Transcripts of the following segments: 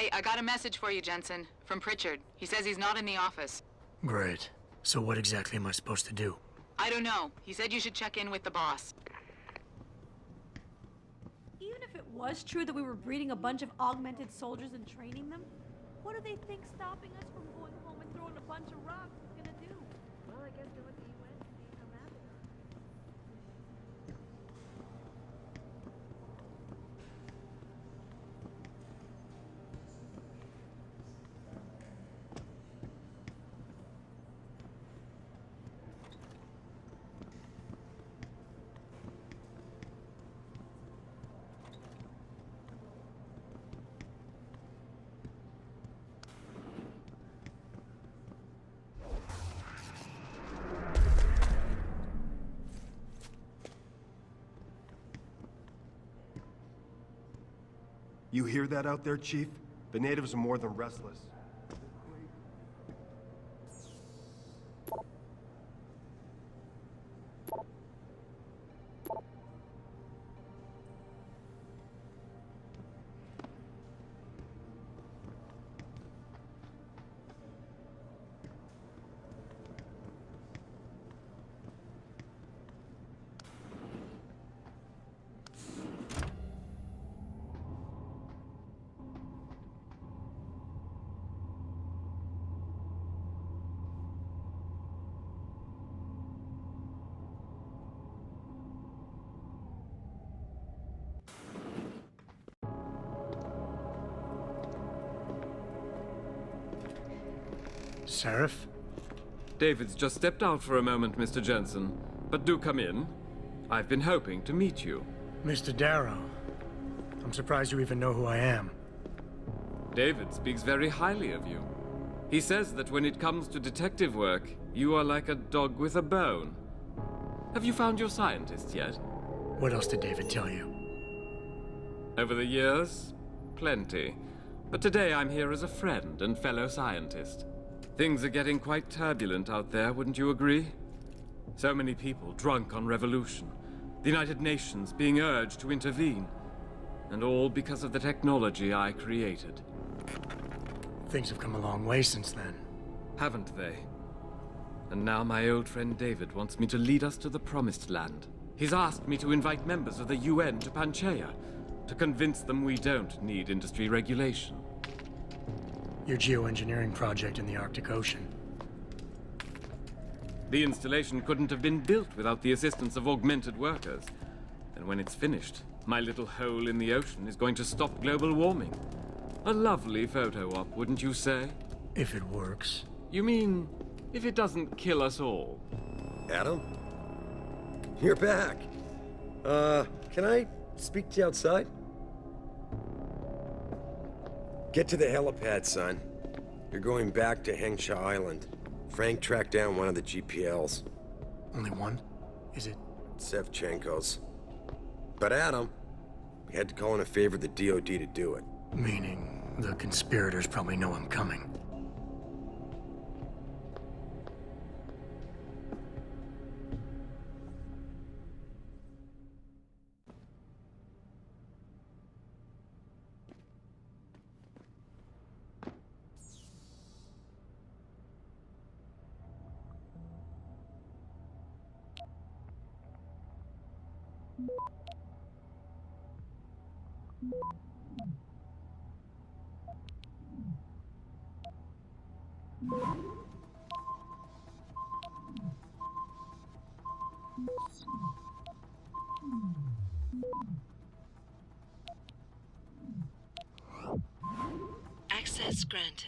Hey, I got a message for you, Jensen. From Pritchard. He says he's not in the office. Great. So what exactly am I supposed to do? I don't know. He said you should check in with the boss. Even if it was true that we were breeding a bunch of augmented soldiers and training them, what do they think stopping us from going home and throwing a bunch of rocks is gonna do? Well, I guess do what the UN can be so mad at us. You hear that out there, Chief? The natives are more than restless. Seraph? David's just stepped out for a moment, Mr. Jensen. But do come in. I've been hoping to meet you. Mr. Darrow. I'm surprised you even know who I am. David speaks very highly of you. He says that when it comes to detective work, you are like a dog with a bone. Have you found your scientist yet? What else did David tell you? Over the years, plenty. But today I'm here as a friend and fellow scientist. Things are getting quite turbulent out there, wouldn't you agree? So many people drunk on revolution. The United Nations being urged to intervene. And all because of the technology I created. Things have come a long way since then. Haven't they? And now my old friend David wants me to lead us to the Promised Land. He's asked me to invite members of the UN to Panchaea, to convince them we don't need industry regulation. Your geoengineering project in the Arctic Ocean. The installation couldn't have been built without the assistance of augmented workers. And when it's finished, my little hole in the ocean is going to stop global warming. A lovely photo op, wouldn't you say? If it works. You mean, if it doesn't kill us all? Adam? You're back. Can I speak to you outside? Get to the helipad, son. You're going back to Hengsha Island. Frank tracked down one of the GPLs. Only one? Is it? Sevchenko's. But Adam, we had to call in a favor of the DoD to do it. Meaning, the conspirators probably know I'm coming. Access granted.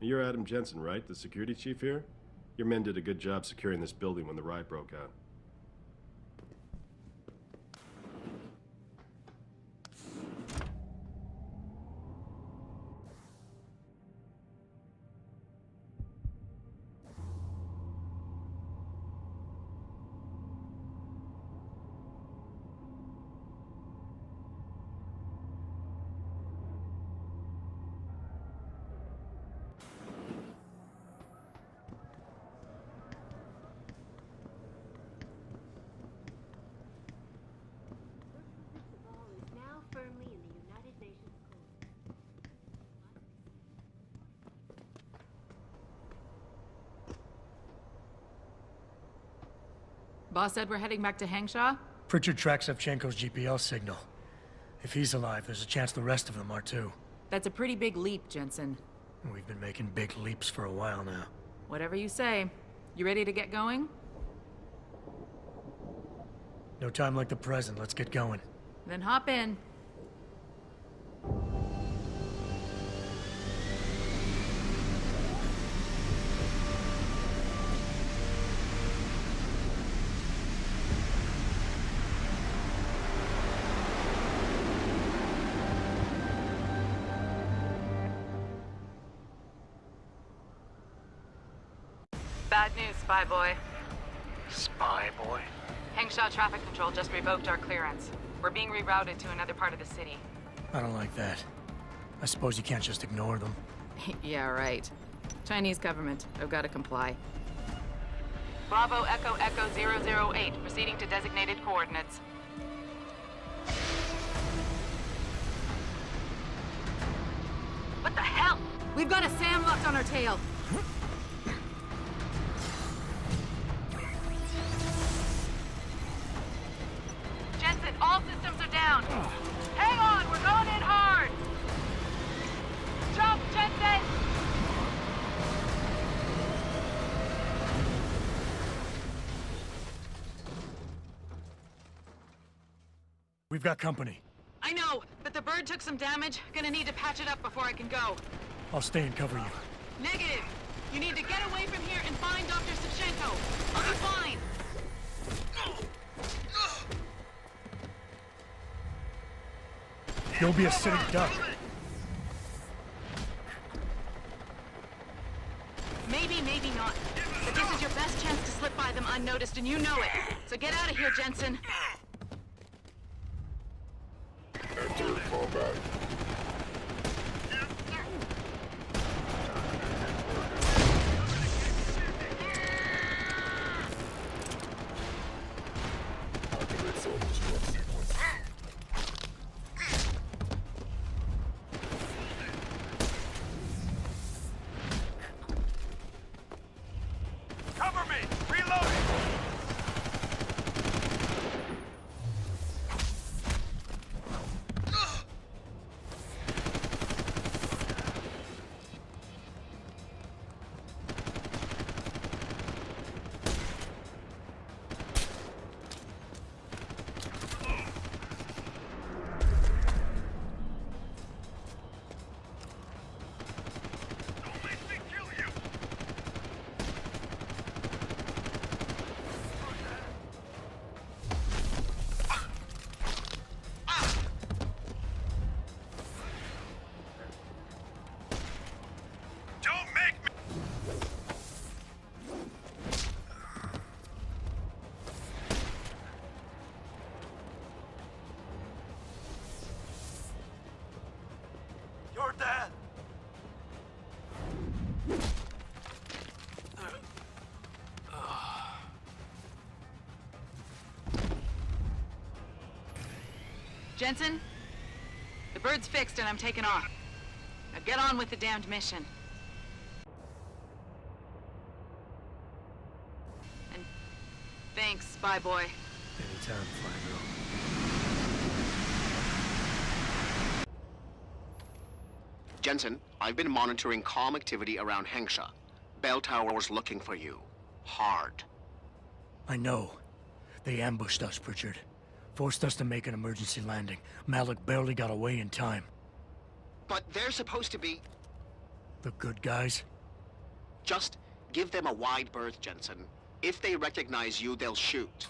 You're Adam Jensen, right? The security chief here? Your men did a good job securing this building when the riot broke out. boss said we're heading back to Hangshaw? Pritchard tracks Shevchenko's GPL signal. If he's alive, there's a chance the rest of them are too. That's a pretty big leap, Jensen. We've been making big leaps for a while now. Whatever you say. You ready to get going? No time like the present. Let's get going. Then hop in. Bad news, Spy Boy. Spy boy? Hangshaw Traffic Control just revoked our clearance. We're being rerouted to another part of the city. I don't like that. I suppose you can't just ignore them. Yeah, right. Chinese government. I've got to comply. Bravo Echo Echo 008, proceeding to designated coordinates. What the hell? We've got a SAM locked on our tail. Jensen, all systems are down. Hang on, we're going in hard. Jump, Jensen! We've got company. I know, but the bird took some damage. Gonna need to patch it up before I can go. I'll stay and cover you. Negative. You need to get away from here and find Dr. Savchenko. I'll be fine. You'll be a sitting duck. Maybe, maybe not. But this is your best chance to slip by them unnoticed, and you know it. So get out of here, Jensen. Enter combat. Activate self-destruct sequence. Cover me! Reloading! Don't make me kill you! Don't make me... You're dead. Jensen? The bird's fixed and I'm taking off. Now get on with the damned mission. And thanks, Spy Boy. Anytime, fly girl. Jensen, I've been monitoring comm activity around Hangshaw. Bell Tower's looking for you. Hard. I know. They ambushed us, Pritchard. Forced us to make an emergency landing. Malik barely got away in time. But they're supposed to be... The good guys? Just give them a wide berth, Jensen. If they recognize you, they'll shoot.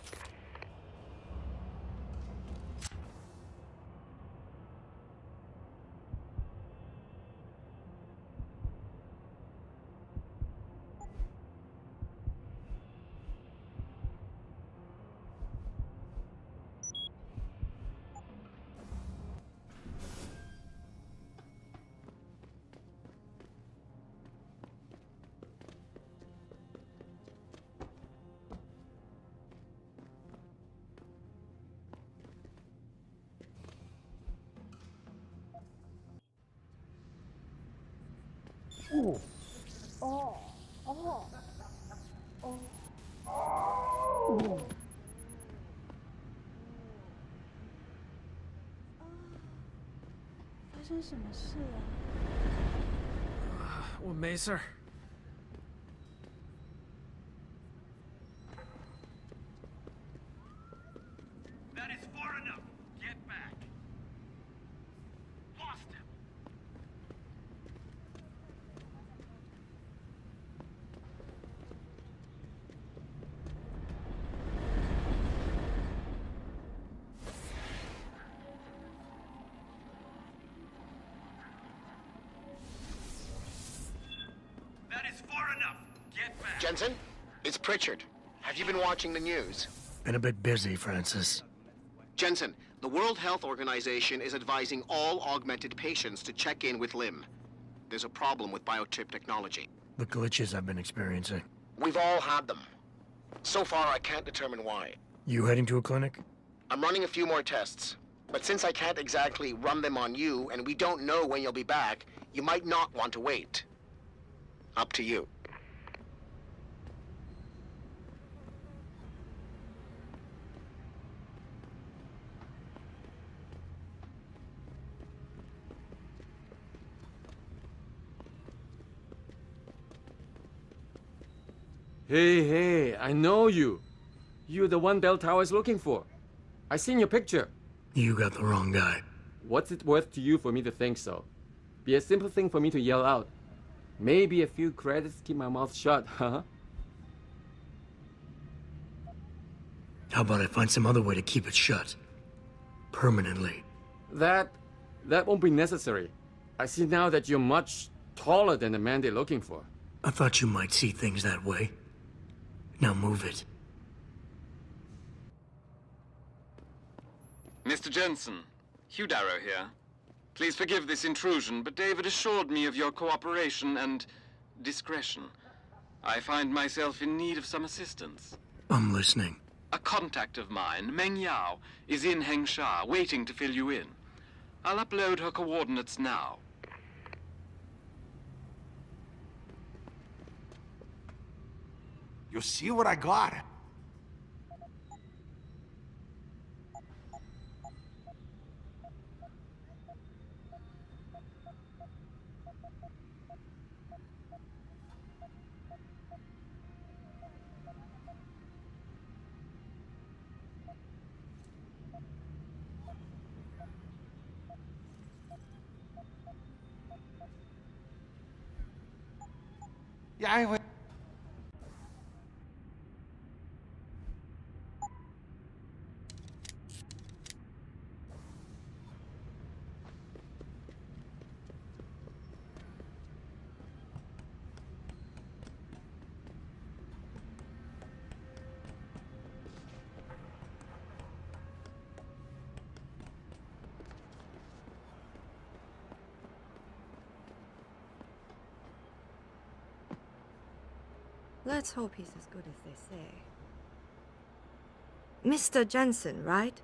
生什么事啊？我没事儿。That is far enough. Get back. Lost him. That is far enough. Get back. Jensen, it's Pritchard. Have you been watching the news? Been a bit busy, Francis. Jensen, the World Health Organization is advising all augmented patients to check in with Lim. There's a problem with biochip technology. The glitches I've been experiencing. We've all had them. So far, I can't determine why. You heading to a clinic? I'm running a few more tests. But since I can't exactly run them on you, and we don't know when you'll be back, you might not want to wait. Up to you. Hey, I know you. You're the one Bell Tower is looking for. I seen your picture. You got the wrong guy. What's it worth to you for me to think so? Be a simple thing for me to yell out. Maybe a few credits keep my mouth shut, huh? How about I find some other way to keep it shut? Permanently. That won't be necessary. I see now that you're much taller than the man they're looking for. I thought you might see things that way. Now move it. Mr. Jensen, Hugh Darrow here. Please forgive this intrusion, but David assured me of your cooperation and discretion. I find myself in need of some assistance. I'm listening. A contact of mine, Meng Yao, is in Hengsha, waiting to fill you in. I'll upload her coordinates now. You see what I got? Yeah, I will. Let's hope he's as good as they say. Mr. Jensen, right?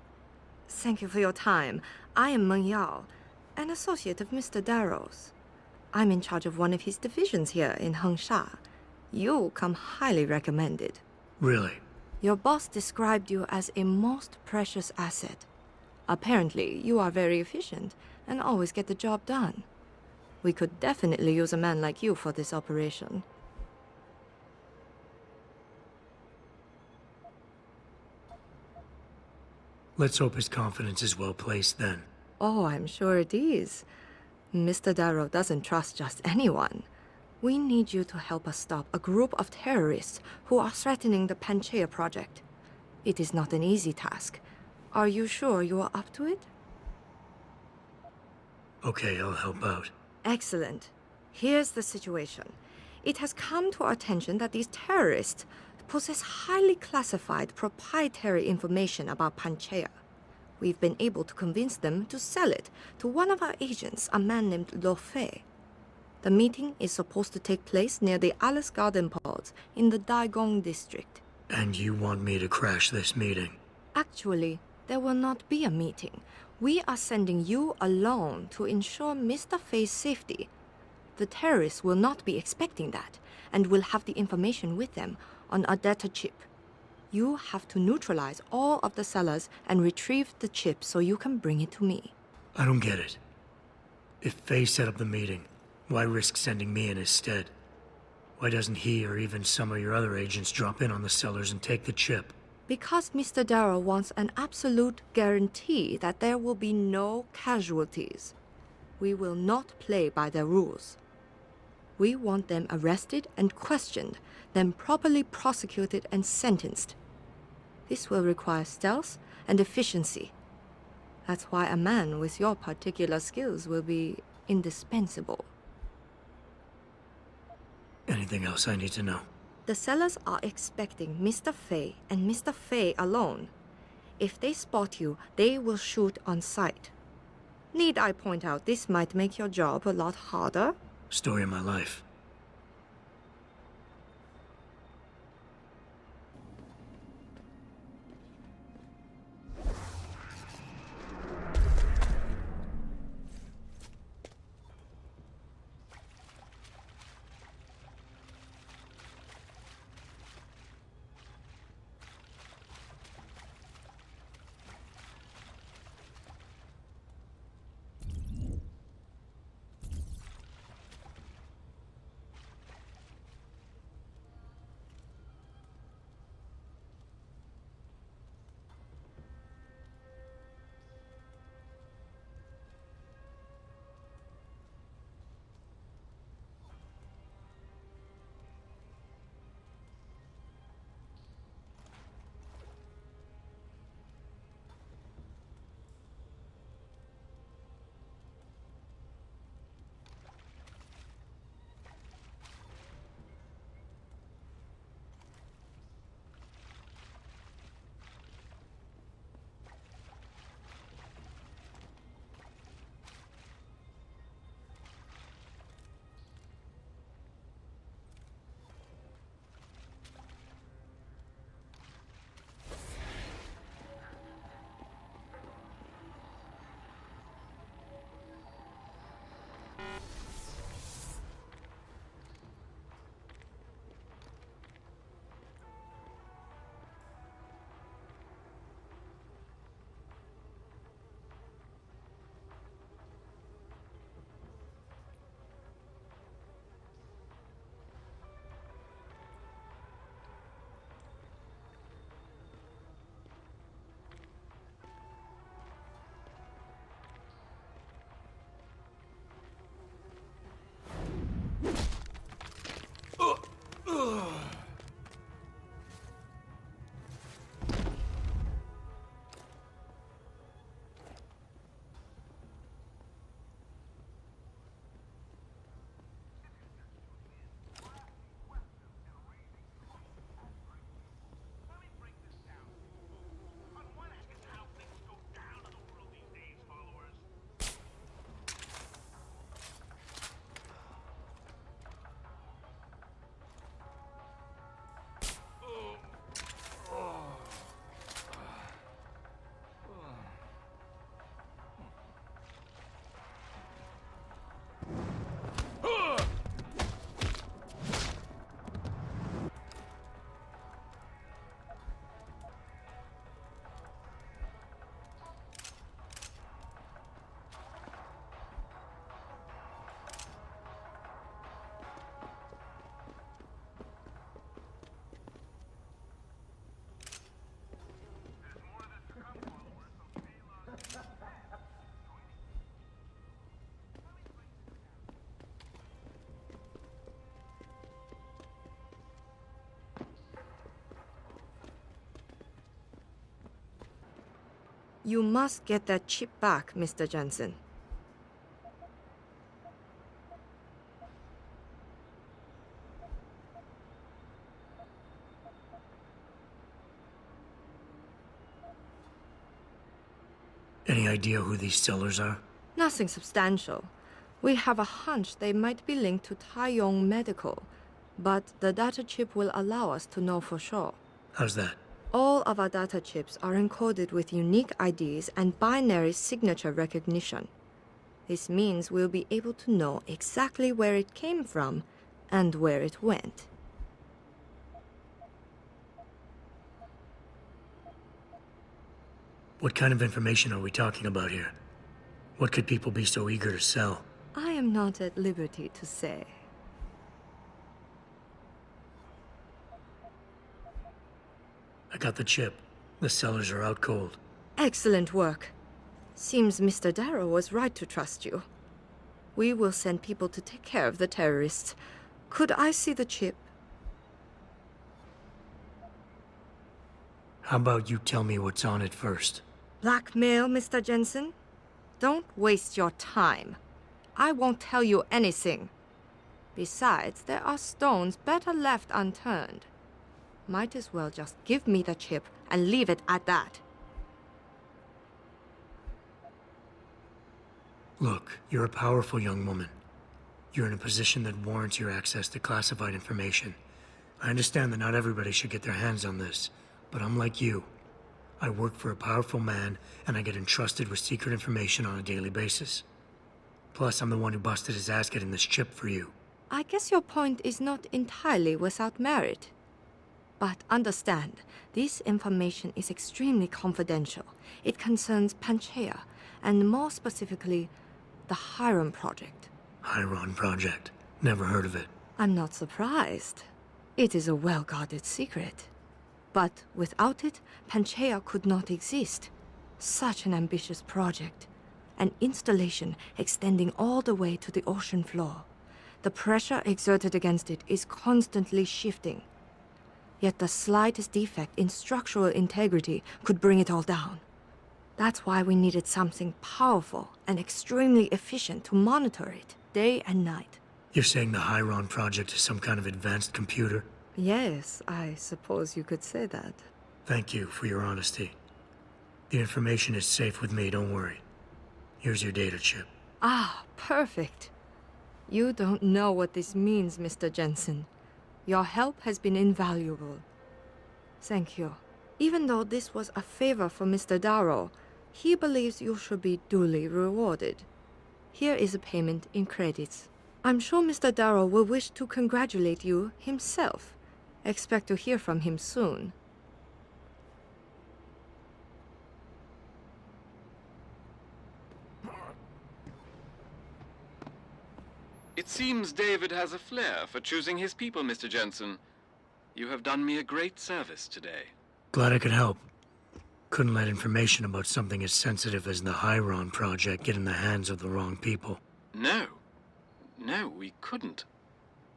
Thank you for your time. I am Meng Yao, an associate of Mr. Darrow's. I'm in charge of one of his divisions here in Hengsha. You come highly recommended. Really? Your boss described you as a most precious asset. Apparently, you are very efficient and always get the job done. We could definitely use a man like you for this operation. Let's hope his confidence is well placed then. Oh, I'm sure it is. Mr. Darrow doesn't trust just anyone. We need you to help us stop a group of terrorists who are threatening the Panchaea project. It is not an easy task. Are you sure you are up to it? Okay, I'll help out. Excellent. Here's the situation. It has come to our attention that these terrorists possess highly classified proprietary information about Panchaea. We've been able to convince them to sell it to one of our agents, a man named Lo Fei. The meeting is supposed to take place near the Alice Garden pods in the Daigong district. And you want me to crash this meeting? Actually, there will not be a meeting. We are sending you alone to ensure Mr. Fei's safety. The terrorists will not be expecting that, and will have the information with them on a data chip. You have to neutralize all of the sellers and retrieve the chip so you can bring it to me. I don't get it. If Faye set up the meeting, why risk sending me in his stead? Why doesn't he or even some of your other agents drop in on the sellers and take the chip? Because Mr. Darrow wants an absolute guarantee that there will be no casualties. We will not play by their rules. We want them arrested and questioned, then properly prosecuted and sentenced. This will require stealth and efficiency. That's why a man with your particular skills will be indispensable. Anything else I need to know? The sellers are expecting Mr. Fay and Mr. Fay alone. If they spot you, they will shoot on sight. Need I point out this might make your job a lot harder? Story of my life. You must get that chip back, Mr. Jensen. Any idea who these sellers are? Nothing substantial. We have a hunch they might be linked to Taiyong Medical, but the data chip will allow us to know for sure. How's that? All of our data chips are encoded with unique IDs and binary signature recognition. This means we'll be able to know exactly where it came from and where it went. What kind of information are we talking about here? What could people be so eager to sell? I am not at liberty to say. I got the chip. The cellars are out cold. Excellent work. Seems Mr. Darrow was right to trust you. We will send people to take care of the terrorists. Could I see the chip? How about you tell me what's on it first? Blackmail, Mr. Jensen? Don't waste your time. I won't tell you anything. Besides, there are stones better left unturned. Might as well just give me the chip and leave it at that. Look, you're a powerful young woman. You're in a position that warrants your access to classified information. I understand that not everybody should get their hands on this, but I'm like you. I work for a powerful man, and I get entrusted with secret information on a daily basis. Plus, I'm the one who busted his ass getting this chip for you. I guess your point is not entirely without merit. But understand, this information is extremely confidential. It concerns Panchaea, and more specifically, the Hiram Project. Hiram Project. Never heard of it. I'm not surprised. It is a well-guarded secret. But without it, Panchaea could not exist. Such an ambitious project. An installation extending all the way to the ocean floor. The pressure exerted against it is constantly shifting. Yet the slightest defect in structural integrity could bring it all down. That's why we needed something powerful and extremely efficient to monitor it, day and night. You're saying the Hiram Project is some kind of advanced computer? Yes, I suppose you could say that. Thank you for your honesty. The information is safe with me, don't worry. Here's your data chip. Ah, perfect. You don't know what this means, Mr. Jensen. Your help has been invaluable. Thank you. Even though this was a favor for Mr. Darrow, he believes you should be duly rewarded. Here is a payment in credits. I'm sure Mr. Darrow will wish to congratulate you himself. Expect to hear from him soon. It seems David has a flair for choosing his people, Mr. Jensen. You have done me a great service today. Glad I could help. Couldn't let information about something as sensitive as the Hiram Project get in the hands of the wrong people. No. No, we couldn't.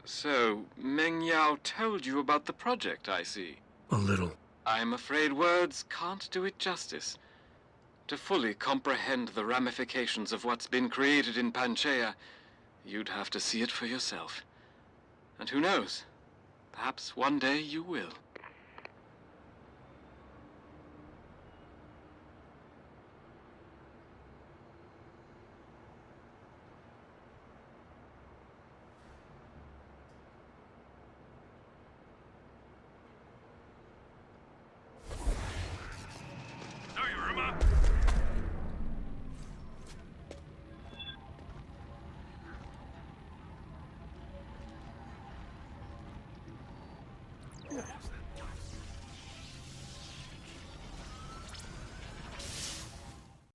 So, Meng Yao told you about the project, I see. A little. I'm afraid words can't do it justice. To fully comprehend the ramifications of what's been created in Panchaea, you'd have to see it for yourself. And who knows? Perhaps one day you will.